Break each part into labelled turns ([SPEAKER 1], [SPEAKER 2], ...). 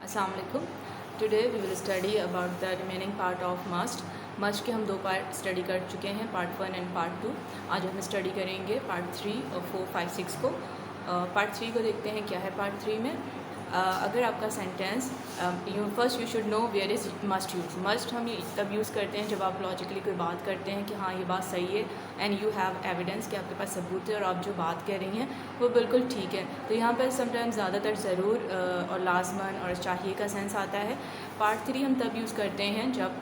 [SPEAKER 1] अस्सलाम वालेकुम। Today we will study about the remaining part of must. Must के हम दो पार्ट स्टडी कर चुके हैं, पार्ट 1 एंड पार्ट 2। आज हम स्टडी करेंगे पार्ट 3 और 4, 5, 6 को। पार्ट 3 को देखते हैं क्या है पार्ट 3 में। अगर आपका sentence first you should know where is must use. Must हम तब यूज़ करते हैं जब आप लॉजिकली कोई बात करते हैं कि हाँ ये बात सही है एंड यू हैव एविडेंस कि आपके पास सबूत है और आप जो बात कह रही हैं वो बिल्कुल ठीक है। तो यहाँ पर समटाइम्स ज़्यादातर ज़रूर और लाजमन और चाहिए का सेंस आता है। पार्ट 3 हम तब यूज़ करते हैं जब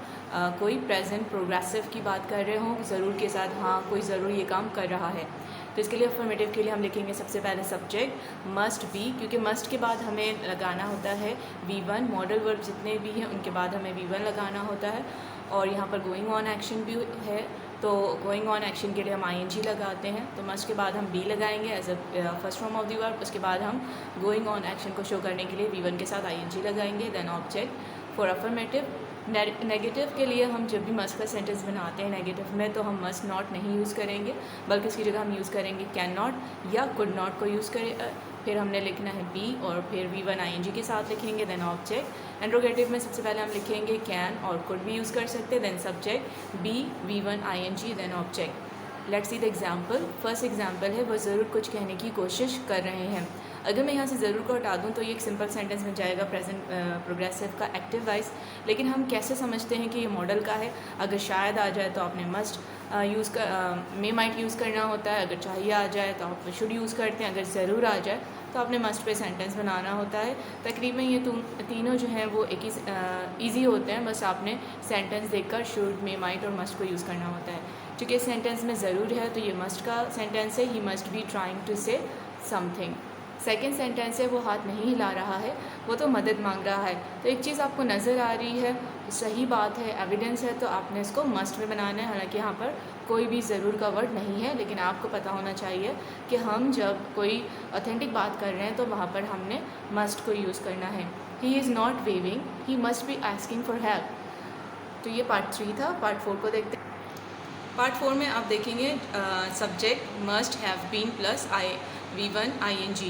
[SPEAKER 1] कोई प्रेजेंट प्रोग्रेसिव की बात कर रहे हों, ज़रूर के साथ हाँ कोई ज़रूर ये काम कर रहा है। तो इसके लिए अफर्मेटिव के लिए हम लिखेंगे सबसे पहले सब्जेक्ट मस्ट बी, क्योंकि मस्ट के बाद हमें लगाना होता है V1। मॉडल वर्ब जितने भी हैं उनके बाद हमें V1 लगाना होता है। और यहाँ पर गोइंग ऑन एक्शन भी है, तो गोइंग ऑन एक्शन के लिए हम ING लगाते हैं। तो मस्ट के बाद हम बी लगाएंगे as a first form of the verb. उसके बाद हम गोइंग ऑन एक्शन को शो करने के लिए V1 के साथ ING लगाएंगे, then object. For affirmative negative के लिए हम जब भी मस्ट का सेंटेंस बनाते हैं नेगेटिव में, तो हम मस्ट नॉट नहीं यूज़ करेंगे, बल्कि इसकी जगह हम यूज़ करेंगे कैन नॉट या कुड नॉट को यूज़ करें। फिर हमने लिखना है बी और फिर V1 ING के साथ लिखेंगे, देन ऑब्जेक्ट। इंट्रोगेटिव में सबसे पहले हम लिखेंगे कैन और कुड भी यूज़ कर सकते हैं, then subject be V1 ING then object. Let's see the example. First example है वो ज़रूर कुछ कहने की कोशिश कर रहे हैं। अगर मैं यहाँ से ज़रूर को हटा दूँ तो ये एक सिंपल सेंटेंस बन जाएगा प्रेजेंट प्रोग्रेसिव का एक्टिव वाइज। लेकिन हम कैसे समझते हैं कि ये मॉडल का है? अगर शायद आ जाए तो आपने मस्ट यूज़ कर मे माइट यूज़ करना होता है। अगर चाहिए आ जाए तो आप शुड यूज़ करते हैं। अगर ज़रूर आ जाए तो आपने मस्ट पे सेंटेंस बनाना होता है। तकरीबन ये तीनों जो हैं वो एक ही ईजी होते हैं, बस आपने सेंटेंस देखकर शुड, मे माइट और मस्ट को यूज़ करना होता है। चूँकि इस सेंटेंस में ज़रूर है तो ये मस्ट का सेंटेंस है, he must be trying to say something. Second sentence है वो हाथ नहीं हिला रहा है, वो तो मदद मांग रहा है। तो एक चीज़ आपको नज़र आ रही है, सही बात है, एविडेंस है, तो आपने इसको मस्ट में बनाना है। हालांकि यहाँ पर कोई भी ज़रूर का वर्ड नहीं है, लेकिन आपको पता होना चाहिए कि हम जब कोई ऑथेंटिक बात कर रहे हैं तो वहाँ पर हमने मस्ट को यूज़ करना है। He is not waving, he must be asking for help. तो ये पार्ट 3 था। पार्ट 4 को देखते हैं। पार्ट 4 में आप देखेंगे subject must have been plus V1 ING।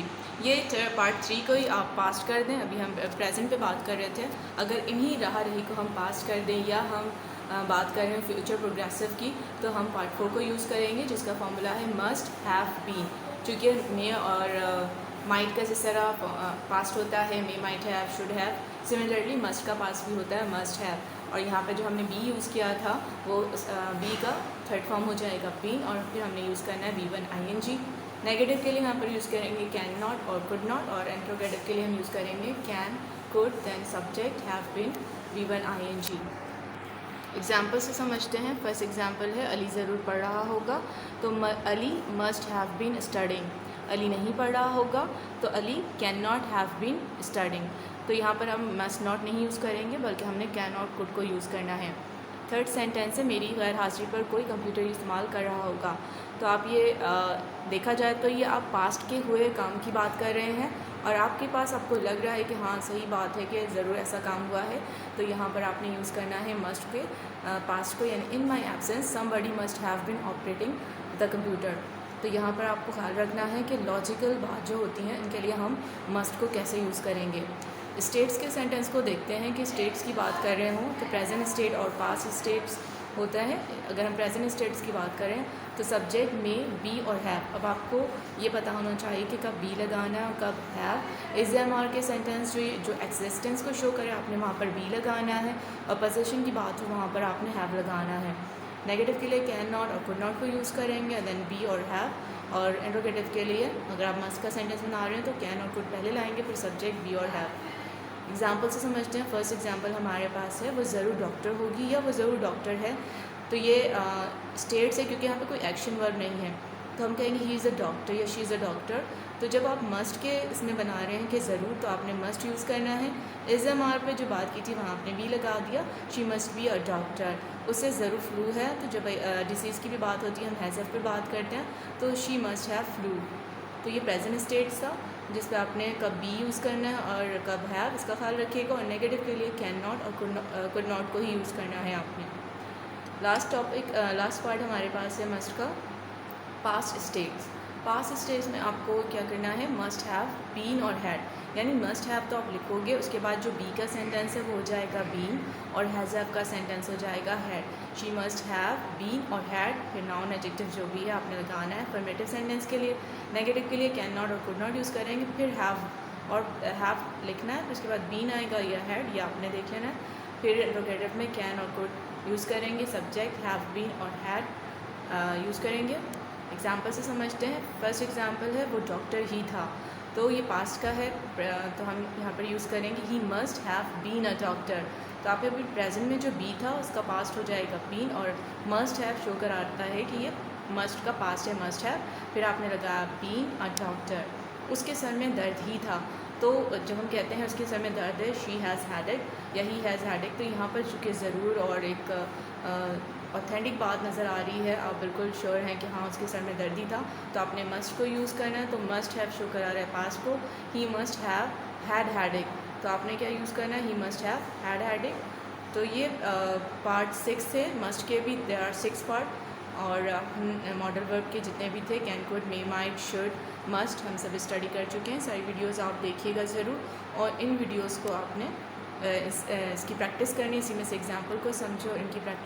[SPEAKER 1] ये पार्ट 3 को ही आप पास्ट कर दें। अभी हम प्रेजेंट पे बात कर रहे थे। अगर इन्हीं रहा रही को हम पास्ट कर दें या हम बात कर रहे हैं फ्यूचर प्रोग्रेसिव की, तो हम पार्ट 4 को यूज़ करेंगे जिसका फॉर्मूला है मस्ट हैव बीन। चूँकि मे और माइट का जिस तरह पास्ट होता है may might have, should have, similarly must का पास्ट भी होता है मस्ट हैव। और यहाँ पे जो हमने बी यूज़ किया था वो बी का थर्ड फॉर्म हो जाएगा बीन, और फिर हमने यूज़ करना है V1 ING। नेगेटिव के लिए यहाँ पर यूज़ करेंगे कैन नॉट और कुड नॉट, और इंट्रोगेटिव के लिए हम यूज़ करेंगे can, could, then subject have been, V1 ING। Example से समझते हैं। फर्स्ट एग्जाम्पल है अली ज़रूर पढ़ रहा होगा, तो Ali must have been studying. Ali नहीं पढ़ रहा होगा तो Ali can not have been studying. तो यहाँ पर हम मस्ट नॉट नहीं यूज़ करेंगे, बल्कि हमने कैन नॉट, कुड को यूज़ करना है। थर्ड सेंटेंस है मेरी गैर हाजिरी पर कोई कंप्यूटर इस्तेमाल कर रहा होगा। तो आप ये देखा जाए तो ये आप पास्ट के हुए काम की बात कर रहे हैं और आपके पास आपको लग रहा है कि हाँ सही बात है कि ज़रूर ऐसा काम हुआ है। तो यहाँ पर आपने यूज़ करना है मस्ट के पास्ट को, यानी in my absence somebody must have been operating the computer. तो यहाँ पर आपको ख्याल रखना है कि लॉजिकल बात जो होती हैं इनके लिए हम मस्ट को कैसे यूज़ करेंगे। स्टेट्स के सेंटेंस को देखते हैं कि स्टेट्स की बात कर रहे हों तो प्रेजेंट स्टेट और पास्ट स्टेट्स होता है। अगर हम प्रेजेंट स्टेट्स की बात करें तो सब्जेक्ट में बी और हैव। अब आपको ये पता होना चाहिए कि कब बी लगाना है और कब हैव। इज़-एम-आर के सेंटेंस जो एक्सिस्टेंस को शो करे आपने वहाँ पर बी लगाना है, और पोजीशन की बात हो वहाँ पर आपने हैव लगाना है। नेगेटिव के लिए कैन नॉट और कुड नॉट को यूज़ करेंगे, देन बी और हैव। और इंट्रोगेटिव के लिए अगर आप मस्ट का सेंटेंस बना रहे हैं तो कैन और कुड पहले लाएंगे, फिर सब्जेक्ट बी और हैव। एग्जाम्पल से समझते हैं। फर्स्ट एग्जाम्पल हमारे पास है वो ज़रूर डॉक्टर होगी या वो ज़रूर डॉक्टर है। तो ये स्टेट से, क्योंकि यहाँ पे कोई एक्शन वर्ब नहीं है, तो हम कहेंगे ही इज़ अ डॉक्टर या शी इज़ अ डॉक्टर। तो जब आप मस्ट के इसमें बना रहे हैं कि ज़रूर, तो आपने मस्ट यूज़ करना है। इज़-एम-आर पे जो बात की थी वहाँ आपने बी लगा दिया। She must be a doctor, उससे ज़रूर फ्लू है। तो जब डिसीज़ की भी बात होती है हम हैज़ पे बात करते हैं, तो शी मस्ट हैव फ्लू। तो ये प्रेजेंट स्टेट्स था जिस पे आपने कब बी यूज़ करना है और कब हैव, इसका ख्याल रखिएगा। और नेगेटिव के लिए कैन नॉट और कुड नॉट को ही यूज़ करना है आपने। लास्ट पार्ट हमारे पास है मस्ट का पास्ट स्टेट्स। पास्ट स्टेज में आपको क्या करना है, मस्ट हैव, बीन और हैड, यानी मस्ट हैव तो आप लिखोगे, उसके बाद जो बी का सेंटेंस है वो हो जाएगा बीन और हैज़ हैव का सेंटेंस हो जाएगा had. She must have been और हैड, फिर नाउन एडजेक्टिव जो भी है आपने लगाना है। अफर्मेटिव सेंटेंस के लिए, नेगेटिव के लिए कैन नॉट और कुड नॉट यूज़ करेंगे, फिर हैव और हैव लिखना है, उसके बाद बीन आएगा या हैड, या आपने देख लेना है। फिर इंट्रोगेटिव में कैन और कुड यूज़ करेंगे, सब्जेक्ट हैव बीन और हैड यूज़ करेंगे। एग्जाम्पल से समझते हैं। फर्स्ट एग्जाम्पल है वो डॉक्टर ही था, तो ये पास्ट का है, तो हम यहाँ पर यूज़ करेंगे he must have been a doctor. तो आप अभी प्रेजेंट में जो बी था उसका पास्ट हो जाएगा बीन, और मस्ट हैव शो कराता है कि ये मस्ट का पास्ट है, मस्ट हैव। फिर आपने लगाया बीन अ डॉक्टर। उसके सर में दर्द ही था, तो जब हम कहते हैं उसके सर में दर्द है, शी हैज़ हैडेक या ही हैज़ हैडेक, तो यहाँ पर चूँकि ज़रूर और एक ऑथेंटिक बात नज़र आ रही है, आप बिल्कुल श्योर हैं कि हाँ उसके सर में दर्द ही था, तो आपने मस्ट को यूज़ करना है। तो मस्ट हैव शो करा रहा है पास्ट को, ही मस्ट हैव हैड हैडेक, तो आपने क्या यूज़ करना है, he must have had headache. तो ये पार्ट 6 है। मस्ट के भी देयर आर 6 पार्ट, और मॉडल वर्ब के जितने भी थे, can, could, may, might, should, must, हम सब स्टडी कर चुके हैं। सारी वीडियोस आप देखिएगा ज़रूर, और इन वीडियोस को आपने इसकी प्रैक्टिस करनी, इसी में से एग्जांपल को समझो, इनकी प्रैक्टिस